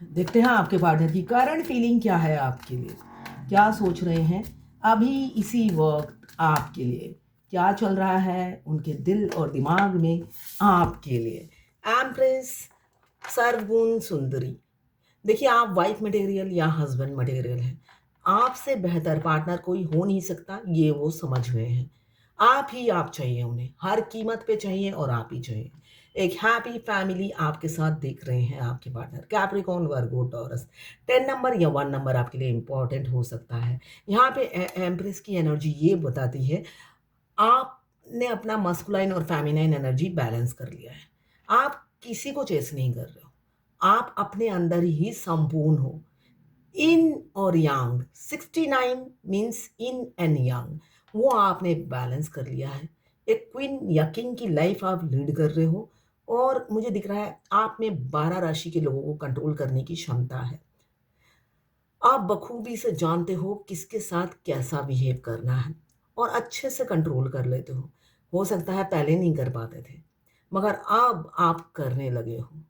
देखते हैं आपके पार्टनर की करंट फीलिंग क्या है आपके लिए, क्या सोच रहे हैं अभी इसी वक्त आपके लिए, क्या चल रहा है उनके दिल और दिमाग में आपके लिए। एम्प्रेस सर्वगुण सुंदरी। देखिए, आप वाइफ मटेरियल या हस्बैंड मटेरियल हैं। आपसे बेहतर पार्टनर कोई हो नहीं सकता, ये वो समझ गए हैं। आप ही आप चाहिए उन्हें, हर कीमत पे चाहिए और आप ही चाहिए। एक हैप्पी फैमिली आपके साथ देख रहे हैं आपके पार्टनर। कैप्रिकॉर्न, वर्गो, टॉरस। 10 नंबर या 1 नंबर आपके लिए इंपॉर्टेंट हो सकता है। यहाँ पे एम्प्रेस की एनर्जी ये बताती है, आपने अपना मस्कुलाइन और फेमिनाइन एनर्जी बैलेंस कर लिया है। आप किसी को चेस नहीं कर रहे हो, आप अपने अंदर ही संपूर्ण हो। इन और यांग, 69 मीन्स इन एंड यांग, वो आपने बैलेंस कर लिया है। एक क्वीन या किंग की लाइफ आप लीड कर रहे हो और मुझे दिख रहा है आप में 12 राशि के लोगों को कंट्रोल करने की क्षमता है। आप बखूबी से जानते हो किसके साथ कैसा बिहेव करना है और अच्छे से कंट्रोल कर लेते हो। हो सकता है पहले नहीं कर पाते थे, मगर अब आप करने लगे हो।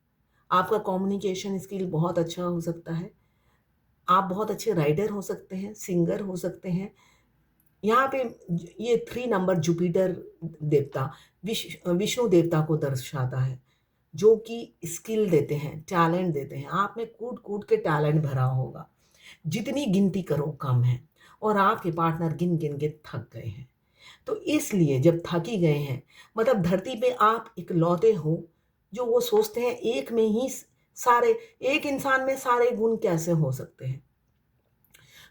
आपका कम्युनिकेशन स्किल बहुत अच्छा हो सकता है। आप बहुत अच्छे राइटर हो सकते हैं, सिंगर हो सकते हैं। यहाँ पे ये 3 नंबर जुपिटर देवता, विष्णु देवता को दर्शाता है, जो कि स्किल देते हैं, टैलेंट देते हैं। आप में कूट-कूट के टैलेंट भरा होगा। जितनी गिनती करो कम है और आपके पार्टनर गिन-गिन के थक गए हैं। तो इसलिए जब थक ही गए हैं, मतलब धरती पे आप इकलौते हो जो वो सोचते हैं एक में ही सारे, एक इंसान में सारे गुण कैसे हो सकते हैं।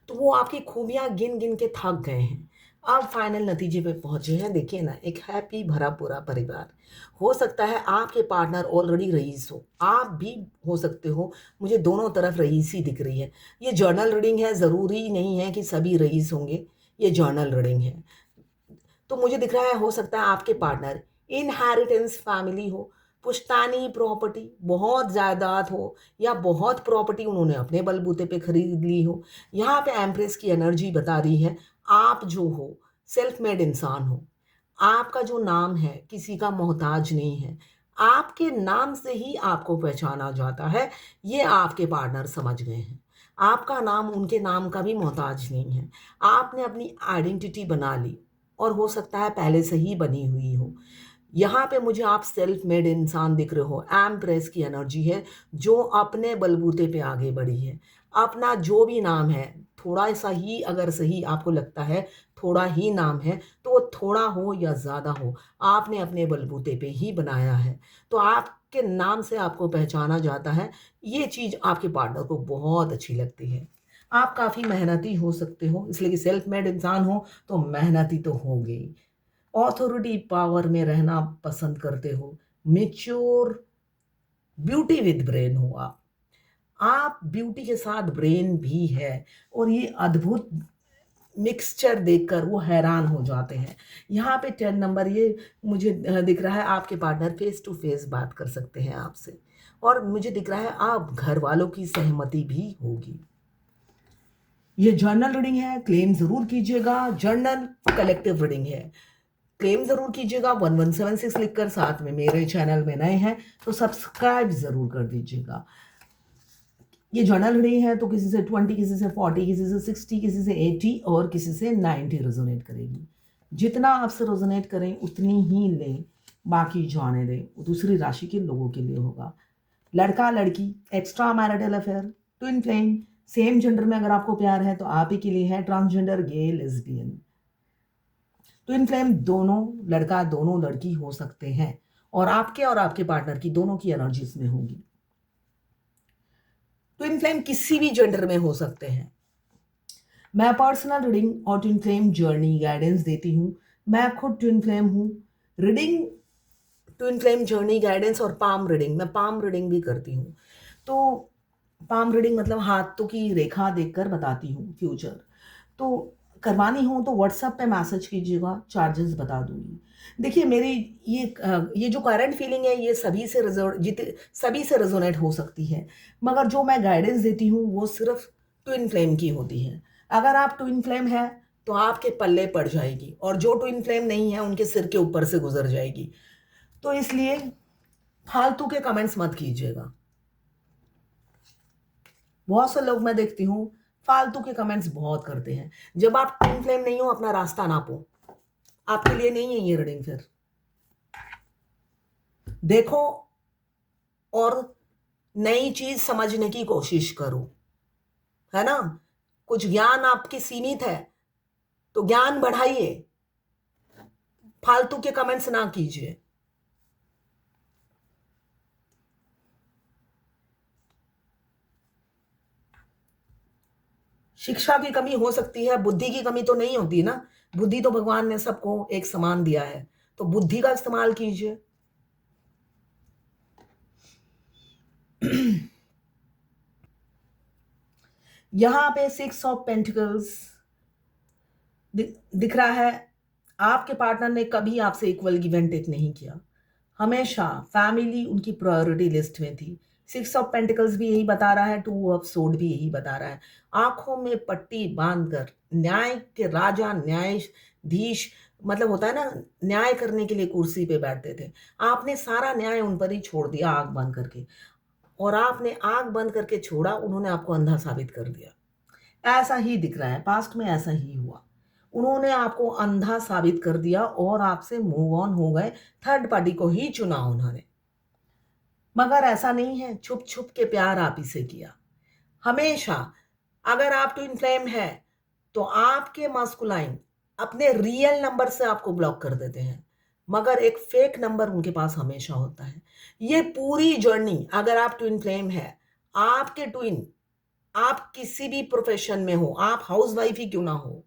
तो वो आपकी खूबियाँ गिन-गिन के थक गए हैं। अब फाइनल नतीजे पे पहुँचे हैं। देखिए ना, एक हैप्पी भरा पूरा परिवार। हो सकता है आपके पार्टनर ऑलरेडी रईस हो, आप भी हो सकते हो। मुझे दोनों तरफ रईसी दिख रही है। ये जर्नल रीडिंग है, ज़रूरी नहीं है कि सभी रईस होंगे, ये जर्नल रीडिंग है। तो मुझे दिख रहा है हो सकता है आपके पार्टनर इनहेरिटेंस फैमिली हो, पुश्तैनी प्रॉपर्टी, बहुत जायदाद हो या बहुत प्रॉपर्टी उन्होंने अपने बलबूते पे खरीद ली हो। यहाँ पे एम्प्रेस की एनर्जी बता रही है, आप जो हो सेल्फ मेड इंसान हो। आपका जो नाम है किसी का मोहताज नहीं है। आपके नाम से ही आपको पहचाना जाता है, ये आपके पार्टनर समझ गए हैं। आपका नाम उनके नाम का भी मोहताज नहीं है। आपने अपनी आइडेंटिटी बना ली और हो सकता है पहले से ही बनी हुई हो। यहाँ पे मुझे आप सेल्फ मेड इंसान दिख रहे हो। एम्प्रेस की एनर्जी है जो अपने बलबूते पे आगे बढ़ी है। अपना जो भी नाम है, थोड़ा-सा ही अगर सही आपको लगता है, थोड़ा ही नाम है, तो वो थोड़ा हो या ज़्यादा हो, आपने अपने बलबूते पे ही बनाया है। तो आपके नाम से आपको पहचाना जाता है। ये चीज़ आपके पार्टनर को बहुत अच्छी लगती है। आप काफ़ी मेहनती हो सकते हो, इसलिए कि सेल्फ मेड इंसान हो, तो मेहनती तो होंगे ही। ऑथोरिटी पावर में रहना पसंद करते हो। मैच्योर ब्यूटी विद ब्रेन हो आप। आप ब्यूटी के साथ ब्रेन भी है और ये अद्भुत मिक्सचर देखकर वो हैरान हो जाते हैं। यहाँ पे 10 नंबर ये मुझे दिख रहा है आपके पार्टनर फेस टू फेस बात कर सकते हैं आपसे और मुझे दिख रहा है आप घर वालों की सहमति भी होगी। ये जर्नल रीडिंग है, क्लेम ज़रूर कीजिएगा। जर्नल कलेक्टिव रीडिंग है। क्लेम ज़रूर कीजिएगा 1176 लिखकर। साथ में मेरे चैनल में नए हैं तो सब्सक्राइब ज़रूर कर दीजिएगा। ये जर्नल रीडिंग है तो किसी से 20, किसी से 40, किसी से 60, किसी से 80 और किसी से 90 रेजोनेट करेगी। जितना आपसे रेजोनेट करें उतनी ही लें, बाकी जाने दें। वो दूसरी राशि के लोगों के लिए होगा। लड़का लड़की, extra marital affair, twin flame, same gender में अगर आपको प्यार है तो आप ही के लिए है। ट्रांसजेंडर, गे, लेस्बियन। ट्विन फ्लेम दोनों लड़का दोनों लड़की हो सकते हैं और आपके पार्टनर की दोनों की एनर्जी इसमें होगी। ट्विन फ्लेम किसी भी जेंडर में हो सकते हैं। मैं पर्सनल रीडिंग और ट्विन फ्लेम जर्नी गाइडेंस देती हूँ। मैं खुद ट्विन फ्लेम हूँ। Reading, twin flame journey guidance और पाम रीडिंग, मैं पाम रीडिंग भी करती हूँ। तो पाम रीडिंग मतलब हाथों की रेखा देखकर बताती हूँ फ्यूचर। तो करवानी हो तो व्हाट्सएप पे मैसेज कीजिएगा, चार्जेस बता दूँगी। देखिए, मेरी ये जो करंट फीलिंग है ये सभी से रेजोनेट हो सकती है, मगर जो मैं गाइडेंस देती हूँ वो सिर्फ ट्विन फ्लेम की होती है। अगर आप ट्विन फ्लेम है तो आपके पल्ले पड़ जाएगी और जो ट्विन फ्लेम नहीं है उनके सिर के ऊपर से गुजर जाएगी। तो इसलिए फालतू के कमेंट्स मत कीजिएगा। बहुत से लोग मैं देखती हूँ फालतू के कमेंट्स बहुत करते हैं। जब आप ट्विन फ्लेम नहीं हो, अपना रास्ता नापो। आपके लिए नहीं है ये रीडिंग। फिर देखो और नई चीज समझने की कोशिश करो, है ना। कुछ ज्ञान आपकी सीमित है तो ज्ञान बढ़ाइए, फालतू के कमेंट्स ना कीजिए। शिक्षा की कमी हो सकती है, बुद्धि की कमी तो नहीं होती ना। बुद्धि तो भगवान ने सबको एक समान दिया है, तो बुद्धि का इस्तेमाल कीजिए। यहां पे 6 ऑफ पेंटिकल्स दिख रहा है। आपके पार्टनर ने कभी आपसे इक्वल गिव एंड टेक नहीं किया। हमेशा फैमिली उनकी प्रायोरिटी लिस्ट में थी। 6 ऑफ पेंटिकल्स भी यही बता रहा है, 2 ऑफ सोर्ड भी यही बता रहा है। आंखों में पट्टी बांधकर न्याय के राजा, न्यायाधीश, मतलब होता है ना, न्याय करने के लिए कुर्सी पे बैठते थे। आपने सारा न्याय उन पर ही छोड़ दिया, आंख बंद करके। और आपने आंख बंद करके छोड़ा, उन्होंने आपको अंधा साबित कर दिया। ऐसा ही दिख रहा है, पास्ट में ऐसा ही हुआ। उन्होंने आपको अंधा साबित कर दिया और आपसे मूव ऑन हो गए। थर्ड पार्टी को ही चुना उन्होंने। मगर ऐसा नहीं है, छुप छुप के प्यार आप ही से किया। हमेशा अगर आप ट्विन फ्लेम है तो आपके मास्कुलाइन अपने रियल नंबर से आपको ब्लॉक कर देते हैं, मगर एक फेक नंबर उनके पास हमेशा होता है। ये पूरी जर्नी, अगर आप ट्विन फ्लेम है, आपके ट्विन, आप किसी भी प्रोफेशन में हो, आप हाउसवाइफ ही क्यों ना हो,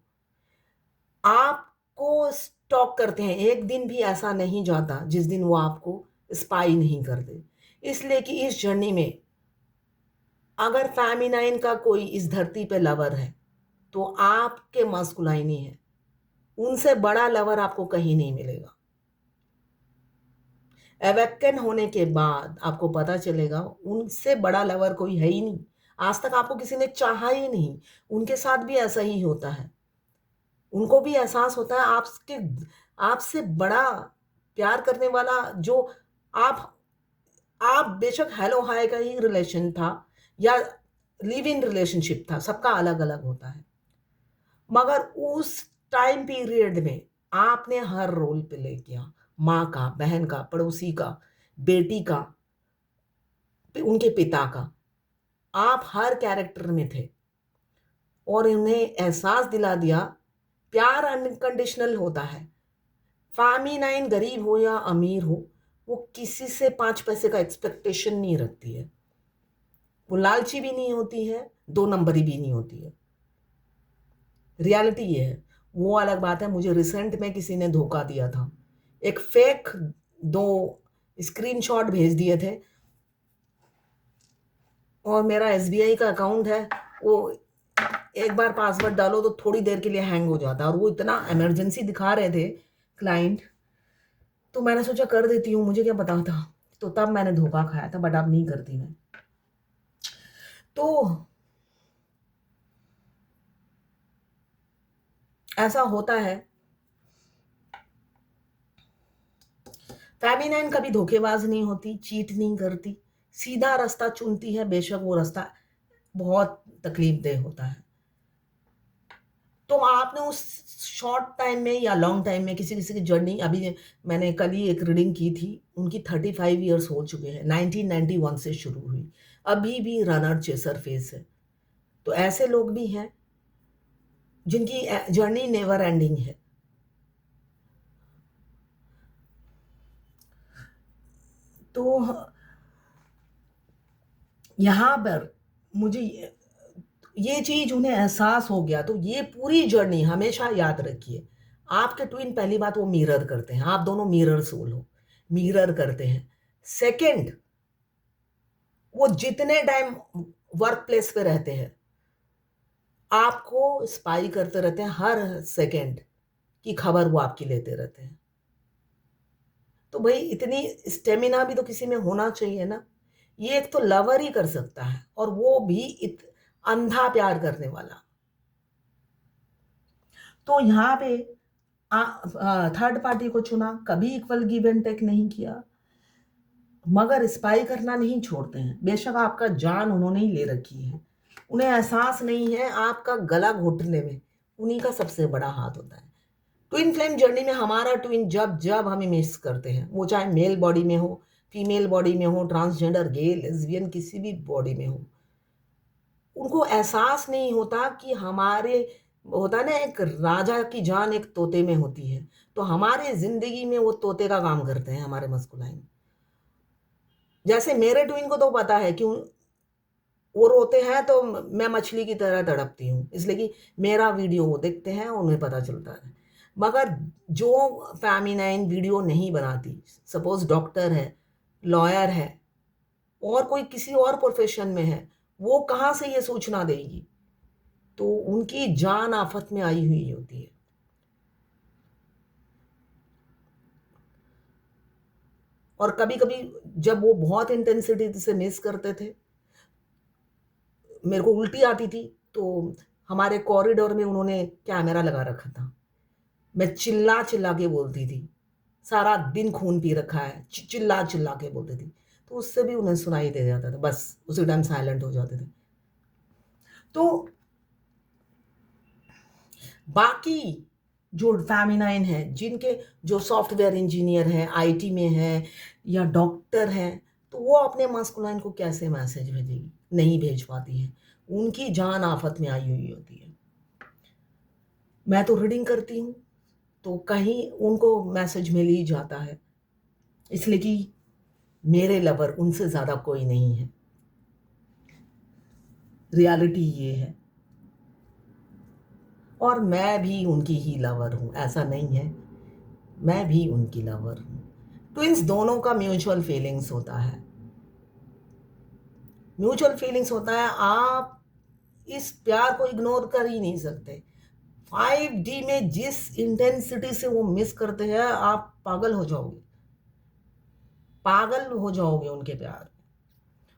आपको स्टॉक करते हैं। एक दिन भी ऐसा नहीं जाता जिस दिन वो आपको स्पाई नहीं कर दे। इसलिए कि इस जर्नी में अगर फेमिनाइन का कोई इस धरती पे लवर है तो आपके मास्कुलाइन ही है। उनसे बड़ा लवर आपको कहीं नहीं मिलेगा। अवेकन होने के बाद आपको पता चलेगा उनसे बड़ा लवर कोई है ही नहीं। आज तक आपको किसी ने चाहा ही नहीं। उनके साथ भी ऐसा ही होता है। उनको भी एहसास होता है आपके, आपसे बड़ा प्यार करने वाला जो आप बेशक हेलो हाय का ही रिलेशन था या लिव इन रिलेशनशिप था, सबका अलग अलग होता है। मगर उस टाइम पीरियड में आपने हर रोल प्ले किया। माँ का, बहन का, पड़ोसी का, बेटी का, उनके पिता का। आप हर कैरेक्टर में थे और उन्हें एहसास दिला दिया प्यार अनकंडीशनल होता है। फेमिनाइन गरीब हो या अमीर हो, वो किसी से 5 पैसे का एक्सपेक्टेशन नहीं रखती है। वो लालची भी नहीं होती है, 2 नंबरी भी नहीं होती है। रियलिटी ये है। वो अलग बात है, मुझे रिसेंट में किसी ने धोखा दिया था। एक फेक 2 स्क्रीनशॉट भेज दिए थे और मेरा एसबीआई का अकाउंट है, वो एक बार पासवर्ड डालो तो थोड़ी देर के लिए हैंग हो जाता है, और वो इतना इमरजेंसी दिखा रहे थे क्लाइंट, तो मैंने सोचा कर देती हूँ, मुझे क्या पता था। तो तब मैंने धोखा खाया था, बट अब नहीं करती मैं। तो ऐसा होता है। फेमिनाइन कभी धोखेबाज नहीं होती, चीट नहीं करती, सीधा रास्ता चुनती है, बेशक वो रास्ता बहुत तकलीफदेह होता है। तो आपने उस शॉर्ट टाइम में या लॉन्ग टाइम में किसी किसी की जर्नी, अभी मैंने कल ही एक रीडिंग की थी, उनकी 35 ईयर्स हो चुके हैं, 1991 से शुरू हुई, अभी भी रनर चेसर फेस है। तो ऐसे लोग भी हैं जिनकी जर्नी नेवर एंडिंग है। तो यहाँ पर मुझे ये चीज उन्हें एहसास हो गया, तो ये पूरी जर्नी हमेशा याद रखिए। आपके ट्विन, पहली बात, वो मिरर करते हैं। आप दोनों मिरर सोल हो, मिरर करते हैं। सेकंड, वो जितने टाइम वर्क प्लेस पे रहते हैं आपको स्पाई करते रहते हैं, हर सेकंड की खबर वो आपकी लेते रहते हैं। तो भाई इतनी स्टेमिना भी तो किसी में होना चाहिए ना। ये एक तो लवर ही कर सकता है, और वो भी अंधा प्यार करने वाला। तो यहाँ पे थर्ड पार्टी को चुना, कभी इक्वल गिव एंड टेक नहीं किया, मगर स्पाई करना नहीं छोड़ते हैं। बेशक आपका जान उन्होंने ही ले रखी है, उन्हें एहसास नहीं है आपका गला घोटने में उन्हीं का सबसे बड़ा हाथ होता है। ट्विन फ्लेम जर्नी में हमारा ट्विन जब जब हमें मिस करते हैं, वो चाहे मेल बॉडी में हो, फीमेल बॉडी में हो, ट्रांसजेंडर, गे, लेस्बियन, किसी भी बॉडी में हो, उनको एहसास नहीं होता कि हमारे होता ना एक राजा की जान एक तोते में होती है, तो हमारे ज़िंदगी में वो तोते का काम करते हैं हमारे मस्कुलाइन। जैसे मेरे ट्विन को तो पता है कि वो रोते हैं तो मैं मछली की तरह तड़पती हूँ, इसलिए कि मेरा वीडियो वो देखते हैं, उन्हें पता चलता है। मगर जो फ़ेमिनाइन वीडियो नहीं बनाती, सपोज़ डॉक्टर है, लॉयर है और कोई किसी और प्रोफ़ेशन में है, वो कहाँ से ये सूचना देगी? तो उनकी जान आफ़त में आई हुई होती है। और कभी-कभी जब वो बहुत इंटेंसिटी से मिस करते थे, मेरे को उल्टी आती थी, तो हमारे कॉरिडोर में उन्होंने कैमरा लगा रखा था। मैं चिल्ला-चिल्ला के बोलती थी, सारा दिन खून पी रखा है, चिल्ला-चिल्ला के बोलती थी। तो उससे भी उन्हें सुनाई दे जाता था, बस उसी टाइम साइलेंट हो जाते थे। तो बाकी जो फ़ेमिनाइन हैं, जिनके जो सॉफ्टवेयर इंजीनियर हैं, आईटी में हैं या डॉक्टर हैं, तो वो अपने मास्कुलाइन को कैसे मैसेज भेजेगी? नहीं भेज पाती हैं। उनकी जान आफ़त में आई हुई होती है। मैं तो रीडिंग करती हूँ, तो कहीं उनको मैसेज मिल ही जाता है, इसलिए कि मेरे लवर उनसे ज़्यादा कोई नहीं है। रियलिटी ये है और मैं भी उनकी ही लवर हूँ, ऐसा नहीं है, मैं भी उनकी लवर हूँ। ट्विन्स दोनों का म्यूचुअल फीलिंग्स होता है। म्यूचुअल फीलिंग्स होता है, आप इस प्यार को इग्नोर कर ही नहीं सकते। 5D में जिस इंटेंसिटी से वो मिस करते हैं, आप पागल हो जाओगे। पागल हो जाओगे उनके प्यार में।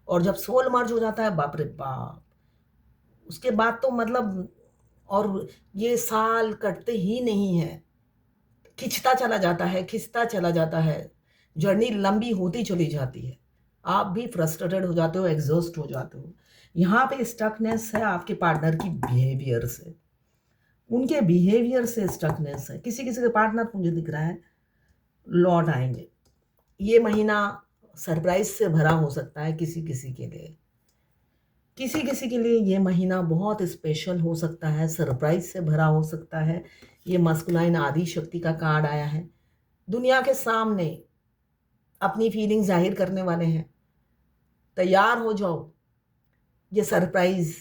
और जब सोल मर्ज हो जाता है, बाप रे बाप! उसके बाद तो मतलब और ये साल कटते ही नहीं हैं। खिंचता चला जाता है, खिंचता चला जाता है। जर्नी लंबी होती चली जाती है। आप भी फ्रस्ट्रेटेड हो जाते हो, एग्ज़ॉस्ट हो जाते हो। यहाँ पे स्टकनेस है आपके पार्टनर की बिहेवियर से। उनके बिहेवियर से स्टकनेस है। किसी-किसी के पार्टनर मुझे दिख रहा है, लौट आएँगे। ये महीना सरप्राइज़ से भरा हो सकता है किसी-किसी के लिए। किसी-किसी के लिए ये महीना बहुत स्पेशल हो सकता है, सरप्राइज़ से भरा हो सकता है। ये मस्कुलाइन आदि शक्ति का कार्ड आया है। दुनिया के सामने अपनी फीलिंग ज़ाहिर करने वाले हैं। तैयार हो जाओ, ये सरप्राइज़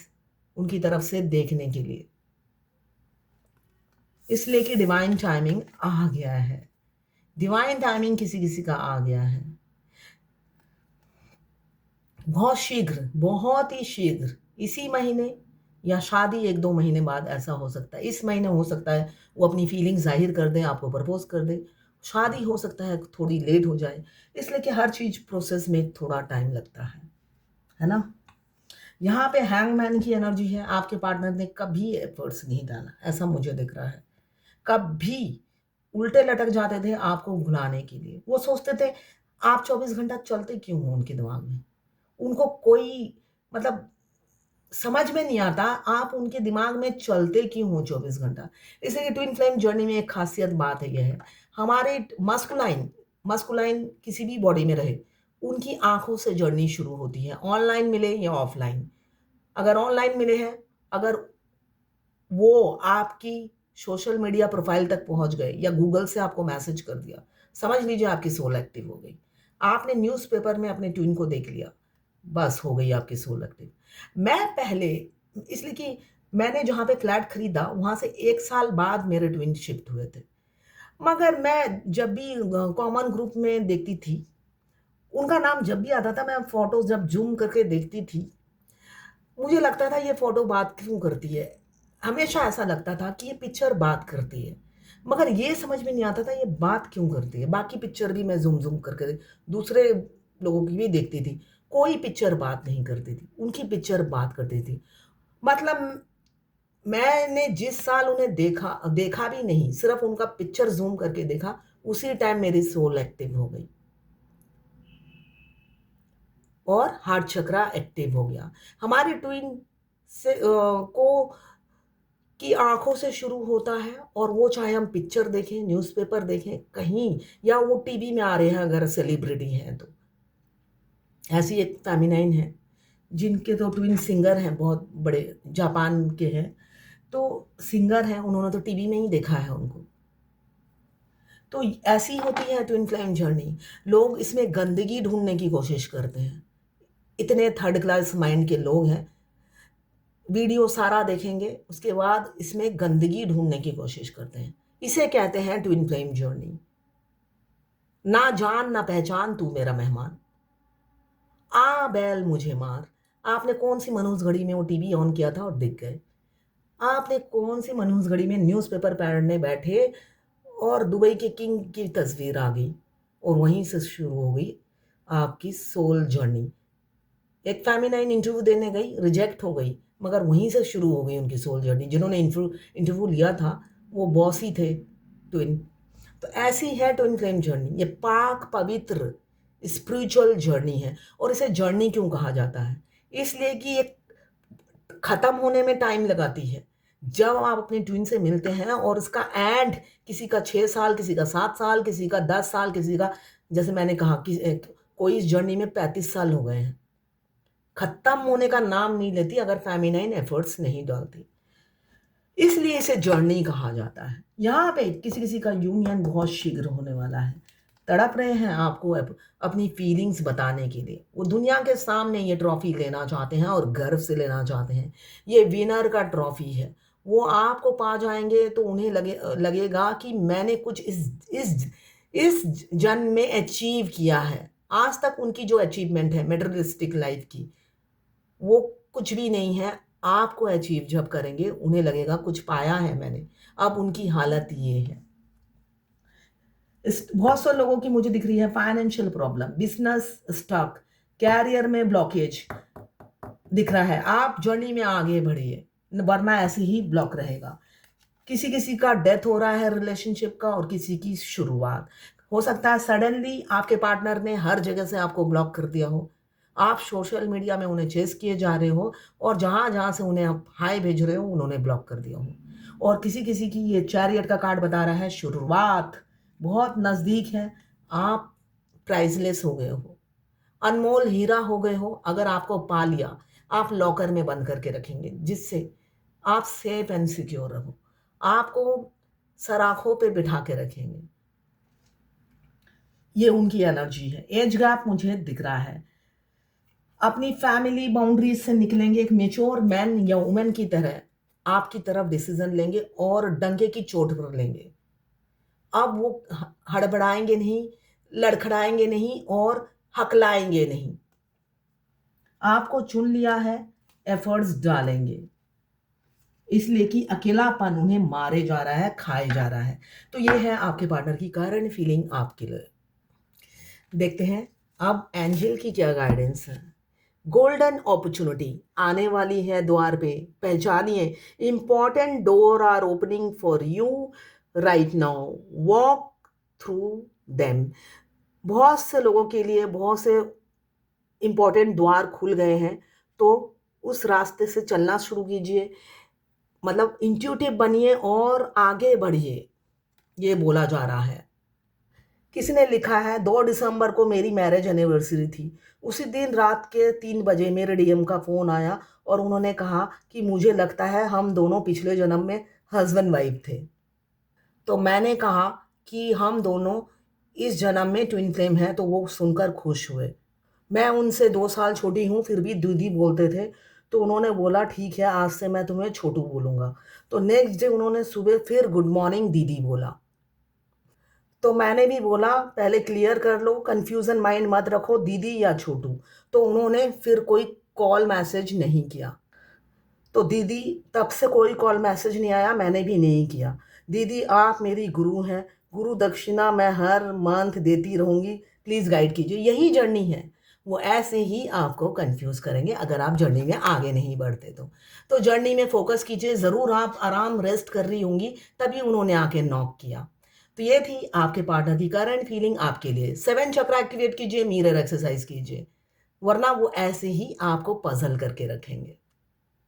उनकी तरफ से देखने के लिए। इसलिए कि डिवाइन टाइमिंग आ गया है। डिवाइन टाइमिंग किसी-किसी का आ गया है। बहुत शीघ्र, बहुत ही शीघ्र, इसी महीने या शादी 1-2 महीने बाद ऐसा हो सकता है। इस महीने हो सकता है वो अपनी फीलिंग ज़ाहिर कर दें, आपको प्रपोज़ कर दें। शादी हो सकता है थोड़ी लेट हो जाए, इसलिए कि हर चीज़ प्रोसेस में थोड़ा टाइम लगता है ना? यहाँ पे हैंगमैन की एनर्जी है, आपके पार्टनर ने कभी एफर्ट्स नहीं डाला, ऐसा मुझे दिख रहा है। कभी उल्टे लटक जाते थे आपको भुलाने के लिए। वो सोचते थे आप 24 घंटा चलते क्यों हो उनके दिमाग में? उनको कोई मतलब समझ में नहीं आता आप उनके दिमाग में चलते क्यों हो 24 घंटा। इसलिए ट्विन फ्लेम जर्नी में एक खासियत बात है ये है, हमारे मस्कुलाइन मस्कुलाइन किसी भी बॉडी में रहे, उनकी आँखों से जर्नी शुरू होती है, ऑनलाइन मिले या ऑफलाइन। अगर ऑनलाइन मिले हैं, अगर वो आपकी सोशल मीडिया प्रोफ़ाइल तक पहुँच गए या गूगल से आपको मैसेज कर दिया, समझ लीजिए आपकी सोल एक्टिव हो गई। आपने न्यूज़पेपर में अपने ट्विन को देख लिया, बस हो गई आपकी सोल एक्टिव। मैं पहले इसलिए कि मैंने जहाँ पे फ्लैट खरीदा, वहाँ से 1 साल बाद मेरे ट्विन शिफ्ट हुए थे। मगर मैं जब भी कॉमन ग्रुप में देखती थी, उनका नाम जब भी आता था, मैं फ़ोटोज़ जब ज़ूम करके देखती थी, मुझे लगता था ये फ़ोटो बात क्यों करती है? हमेशा ऐसा लगता था कि ये पिक्चर बात करती है। मगर ये समझ में नहीं आता था ये बात क्यों करती है? बाकी पिक्चर भी मैं ज़ूम-ज़ूम करके दूसरे लोगों की भी देखती थी। कोई पिक्चर बात नहीं करती थी, उनकी पिक्चर बात करती थी। मतलब मैंने जिस साल उन्हें देखा देखा भी नहीं, सिर्फ़ उनका पिक्चर ज़ूम करके देखा, उसी टाइम मेरी सोल एक्टिव हो गई। और हार्ट चक्रा एक्टिव हो गया। हमारे ट्विन से को की आँखों से शुरू होता है, और वो चाहे हम पिक्चर देखें, न्यूज़पेपर देखें, कहीं, या वो टीवी में आ रहे हैं अगर सेलिब्रिटी हैं तो। ऐसी एक फेमिनाइन है, जिनके तो ट्विन सिंगर हैं, बहुत बड़े जापान के हैं। तो सिंगर हैं, उन्होंने तो टीवी में ही देखा है उनको। तो ऐसी होती है ट्विन फ्लेम जर्नी। लोग इसमें गंदगी ढूँढने की कोशिश करते हैं। इतने थर्ड क्लास माइंड के लोग हैं, वीडियो सारा देखेंगे, उसके बाद इसमें गंदगी ढूँढने की कोशिश करते हैं। इसे कहते हैं ट्विन फ्लेम जर्नी। ना जान ना पहचान तू मेरा मेहमान, आ बैल मुझे मार। आपने कौन-सी मनहूस घड़ी में वो टीवी ऑन किया था और दिख गए? आपने कौन-सी मनहूस घड़ी में न्यूज़पेपर पढ़ने बैठे और दुबई के किंग की तस्वीर आ गई, और वहीं से शुरू हो गई आपकी सोल जर्नी। एक फेमिनाइन इंटरव्यू देने गई, रिजेक्ट हो गई, मगर वहीं से शुरू हो गई उनकी सोल जर्नी। जिन्होंने इंटरव्यू लिया था, वो बॉस ही थे, ट्विन। तो ऐसी है ट्विन फ्लेम जर्नी। ये पाक पवित्र स्पिरिचुअल जर्नी है। और इसे जर्नी क्यों कहा जाता है? इसलिए कि ये खत्म होने में टाइम लगाती है। जब आप अपने ट्विन से मिलते हैं और उसका एंड, किसी का 6 साल, किसी का 7 साल, किसी का 10 साल, किसी का, जैसे मैंने कहा कि कोई इस जर्नी में 35 साल हो गए हैं। खत्म होने का नाम नहीं लेती अगर फेमिनाइन एफर्ट्स नहीं डालती। इसलिए इसे जर्नी कहा जाता है। यहाँ पे किसी-किसी का यूनियन बहुत शीघ्र होने वाला है। तड़प रहे हैं आपको अपनी फीलिंग्स बताने के लिए। वो दुनिया के सामने ये ट्रॉफ़ी लेना चाहते हैं और गर्व से लेना चाहते हैं। ये विनर का ट्रॉफ़ी है। वो आपको पा जाएँगे तो उन्हें लगेगा कि मैंने कुछ इस जन्म में अचीव किया है। आज तक उनकी जो अचीवमेंट है मटेरियलिस्टिक लाइफ़ की, वो कुछ भी नहीं है। आपको अचीव जब करेंगे, उन्हें लगेगा कुछ पाया है मैंने। अब उनकी हालत ये है। इस बहुत से लोगों की मुझे दिख रही है financial problem, business stuck, career में ब्लॉकेज दिख रहा है। आप जर्नी में आगे बढ़िए, वरना ऐसे ही ब्लॉक रहेगा। किसी-किसी का डेथ हो रहा है रिलेशनशिप का, और किसी की शुरुआत। हो सकता है सडनली आपके पार्टनर ने हर जगह से आपको ब्लॉक कर दिया हो। आप सोशल मीडिया में उन्हें चेज़ किए जा रहे हो, और जहाँ-जहाँ से उन्हें आप हाय भेज रहे हो, उन्होंने ब्लॉक कर दिया हो। और किसी-किसी की ये चैरियट का कार्ड बता रहा है शुरुआत बहुत नज़दीक है। आप प्राइसलेस हो गए हो, अनमोल हीरा हो गए हो। अगर आपको पा लिया, आप लॉकर में बंद करके रखेंगे, जिससे आप सेफ एंड सिक्योर रहो। आपको सराखों पे बिठा के रखेंगे। ये उनकी एनर्जी है। एज गैप मुझे दिख रहा है। अपनी फैमिली बाउंड्रीज से निकलेंगे, एक मैच्योर मैन या वुमन की तरह आपकी तरफ डिसीजन लेंगे और डंके की चोट पर लेंगे। अब वो हड़बड़ाएंगे नहीं, लड़खड़ाएंगे नहीं और हकलाएंगे नहीं। आपको चुन लिया है, एफर्ट्स डालेंगे, इसलिए कि अकेलापन उन्हें मारे जा रहा है, खाए जा रहा है। तो ये है आपके पार्टनर की करंट फीलिंग आपके लिए। देखते हैं अब एंजल की क्या गाइडेंस है। गोल्डन अपॉर्चुनिटी आने वाली है द्वार पे, पहचानिए। Important door are opening for you right now, walk through them. बहुत से लोगों के लिए बहुत से इंपॉर्टेंट द्वार खुल गए हैं, तो उस रास्ते से चलना शुरू कीजिए। मतलब इंट्यूटिव बनिए और आगे बढ़िए, ये बोला जा रहा है। किसी ने लिखा है 2 दिसंबर को मेरी मैरिज एनिवर्सरी थी। उसी दिन रात के 3 बजे मेरे डीएम का फ़ोन आया, और उन्होंने कहा कि मुझे लगता है हम दोनों पिछले जन्म में हस्बैंड वाइफ थे। तो मैंने कहा कि हम दोनों इस जन्म में ट्विन फ्लेम हैं, तो वो सुनकर खुश हुए। मैं उनसे 2 साल छोटी हूँ, फिर भी दीदी बोलते थे। तो उन्होंने बोला ठीक है, आज से मैं तुम्हें छोटू बोलूँगा। तो नेक्स्ट डे उन्होंने सुबह फिर गुड मॉर्निंग दीदी बोला। तो मैंने भी बोला पहले क्लियर कर लो, कन्फ्यूज़न माइंड मत रखो, दीदी या छोटू। तो उन्होंने फिर कोई कॉल मैसेज नहीं किया। तो दीदी, तब से कोई कॉल मैसेज नहीं आया, मैंने भी नहीं किया। दीदी आप मेरी गुरु हैं, गुरु दक्षिणा मैं हर मंथ देती रहूँगी, प्लीज़ गाइड कीजिए। यही जर्नी है। वो ऐसे ही आपको कन्फ्यूज़ करेंगे अगर आप जर्नी में आगे नहीं बढ़ते तो। तो जर्नी में फ़ोकस कीजिए, ज़रूर आप आराम रेस्ट कर रही होंगी, तभी उन्होंने आके नॉक किया। तो ये थी आपके पार्टनर की करंट फीलिंग आपके लिए। 7 चक्र एक्टिवेट कीजिए, मिरर एक्सरसाइज़ कीजिए, वरना वो ऐसे ही आपको पज़ल करके रखेंगे।